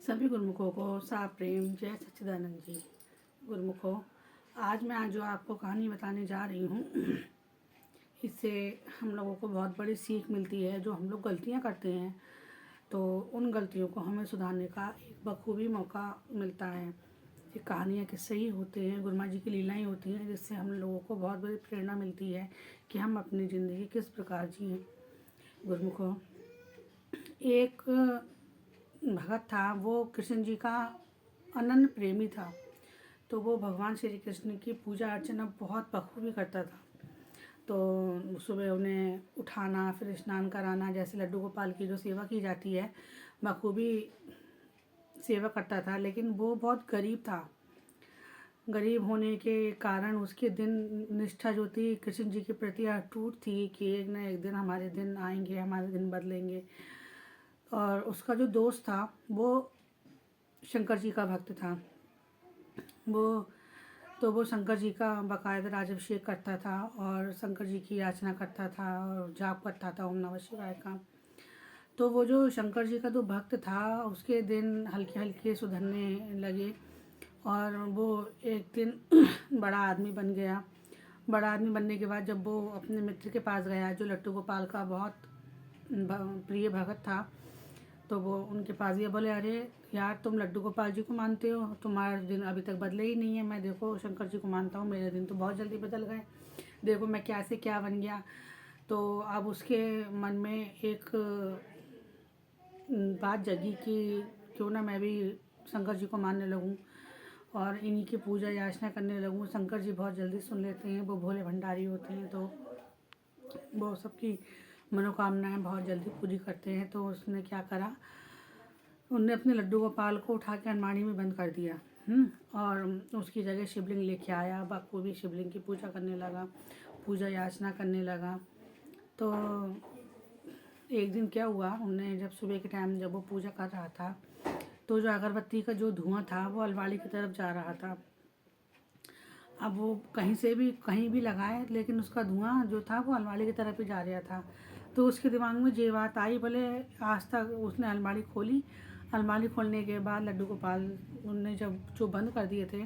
सभी गुरुमुखों को साफ प्रेम जय सच्चिदानंद जी। गुरुमुखों, आज मैं जो आपको कहानी बताने जा रही हूँ इससे हम लोगों को बहुत बड़ी सीख मिलती है। जो हम लोग गलतियाँ करते हैं तो उन गलतियों को हमें सुधारने का एक बखूबी मौका मिलता है। ये कहानियाँ किस्से ही होते हैं, गुरु माँ जी की लीलाएँ होती हैं, जिससे हम लोगों को बहुत बड़ी प्रेरणा मिलती है कि हम अपनी ज़िंदगी किस प्रकार जिएँ। गुरुमुखों, एक भगत था, वो कृष्ण जी का अनन्य प्रेमी था। तो वो भगवान श्री कृष्ण की पूजा अर्चना बहुत बखूबी करता था। तो सुबह उन्हें उठाना, फिर स्नान कराना, जैसे लड्डू गोपाल की जो सेवा की जाती है बखूबी सेवा करता था। लेकिन वो बहुत गरीब था। गरीब होने के कारण उसके दिन निष्ठा जो थी कृष्ण जी के प्रति अटूट थी कि एक न एक दिन हमारे दिन आएंगे, हमारे दिन बदलेंगे। और उसका जो दोस्त था वो शंकर जी का भक्त था। वो शंकर जी का बाकायदा राजाभिषेक करता था और शंकर जी की याचना करता था और जाप करता था ओम नमः शिवाय का। तो वो जो शंकर जी का जो भक्त था उसके दिन हल्के हल्के सुधरने लगे और वो एक दिन बड़ा आदमी बन गया। बड़ा आदमी बनने के बाद जब वो अपने मित्र के पास गया जो लट्टू गोपाल का बहुत प्रिय भगत था, तो वो उनके पास गया। बोले, अरे यार, तुम लड्डू गोपाल जी को मानते हो, तुम्हारा दिन अभी तक बदले ही नहीं है। मैं देखो शंकर जी को मानता हूँ, मेरे दिन तो बहुत जल्दी बदल गए। देखो मैं क्या से क्या बन गया। तो अब उसके मन में एक बात जगी कि क्यों ना मैं भी शंकर जी को मानने लगूँ और इन्हीं की पूजा याचना करने लगूँ। शंकर जी बहुत जल्दी सुन लेते हैं, वो भोले भंडारी होते हैं, तो वो सबकी मनोकामनाएं बहुत जल्दी पूरी करते हैं। तो उसने क्या करा, उनने अपने लड्डू गोपाल को उठा के अलमारी में बंद कर दिया और उसकी जगह शिवलिंग लेके आया। बखूबी शिवलिंग की पूजा करने लगा, पूजा याचना करने लगा। तो एक दिन क्या हुआ, उन्हें जब सुबह के टाइम जब वो पूजा कर रहा था तो जो अगरबत्ती का जो धुआं था वो अलमारी की तरफ जा रहा था। अब वो कहीं भी लगाए लेकिन उसका धुआं जो था वो अलमारी की तरफ ही जा रहा था। तो उसके दिमाग में ये बात आई। भले आज तक उसने अलमारी खोली। अलमारी खोलने के बाद लड्डू गोपाल उनने जब जो बंद कर दिए थे,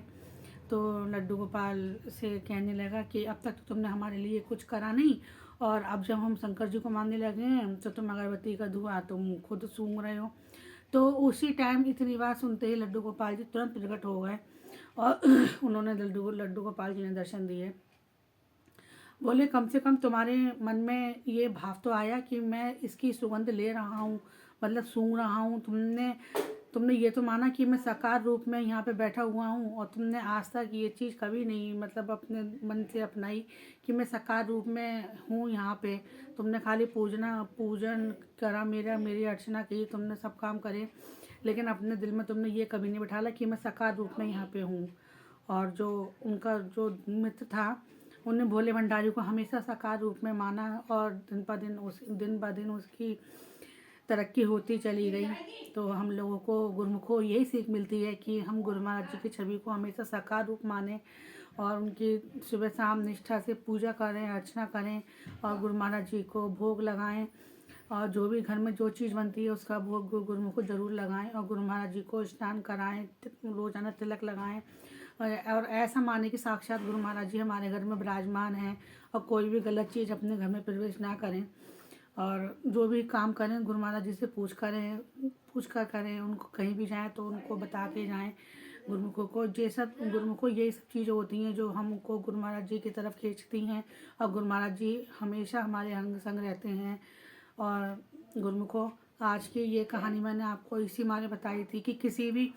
तो लड्डू गोपाल से कहने लगा कि अब तक तो तुमने हमारे लिए कुछ करा नहीं और अब जब हम शंकर जी को मानने लगे हैं तो तुम अगरबत्ती का धुआं तुम खुद सूंघ रहे हो। तो उसी टाइम इतनी बात सुनते ही लड्डू गोपाल जी तुरंत प्रकट हो गए और उन्होंने लड्डू गोपाल जी ने दर्शन दिए। बोले, कम से कम तुम्हारे मन में ये भाव तो आया कि मैं इसकी सुगंध ले रहा हूँ, मतलब सूंघ रहा हूँ। तुमने ये तो माना कि मैं साकार रूप में यहाँ पे बैठा हुआ हूँ और तुमने आज तक ये चीज़ कभी नहीं मतलब अपने मन से अपनाई कि मैं साकार रूप में हूँ यहाँ पे। तुमने खाली पूजन करा, मेरी अर्चना की, तुमने सब काम करे, लेकिन अपने दिल में तुमने ये कभी नहीं बिठाला कि मैं साकार रूप में यहाँ पे हूँ। और जो उनका जो मित्र था उन्होंने भोले भंडारी को हमेशा साकार रूप में माना और दिन ब दिन उसकी तरक्की होती चली गई। तो हम लोगों को गुरुमुखों यही सीख मिलती है कि हम गुरु महाराज जी की छवि को हमेशा साकार रूप मानें और उनकी सुबह शाम निष्ठा से पूजा करें, अर्चना करें और गुरु महाराज जी को भोग लगाएं और जो भी घर में जो चीज़ बनती है उसका भोग गुरुमुख को ज़रूर लगाएं और गुरु महाराज जी को स्नान कराएं, रोज़ाना तिलक लगाएं और ऐसा माने कि साक्षात गुरु महाराज जी हमारे घर में विराजमान हैं और कोई भी गलत चीज़ अपने घर में प्रवेश ना करें। और जो भी काम करें गुरु महाराज जी से पूछ कर करें। उनको कहीं भी जाएं तो उनको बता के जाएं। गुरुमुखों को यही सब चीज़ें होती हैं जो हमको गुरु महाराज जी की तरफ खींचती हैं और गुरु महाराज जी हमेशा हमारे अंग संग रहते हैं। और गुरुमुखों, आज की ये कहानी मैंने आपको इसी माने बताई थी कि किसी भी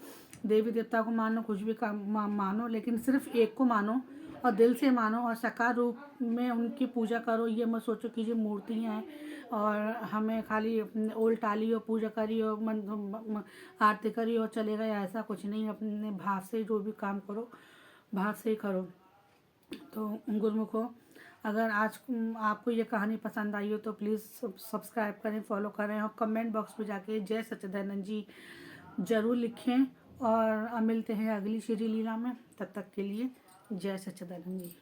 देवी देवता को मानो, कुछ भी मानो, लेकिन सिर्फ एक को मानो और दिल से मानो और साकार रूप में उनकी पूजा करो। ये मत सोचो कि ये मूर्तियाँ हैं और हमें खाली ओल टाली और पूजा करी और आरती करी और चले गए, ऐसा कुछ नहीं। अपने भाव से जो भी काम करो भाव से ही करो। तो गुरुमुखों, अगर आज आपको ये कहानी पसंद आई हो तो प्लीज़ सब्सक्राइब करें, फॉलो करें और कमेंट बॉक्स में जाके जय सच्चिदानंद जी ज़रूर लिखें। और अब मिलते हैं अगली श्री लीला में, तब तक के लिए जय सच्चिदानंद जी।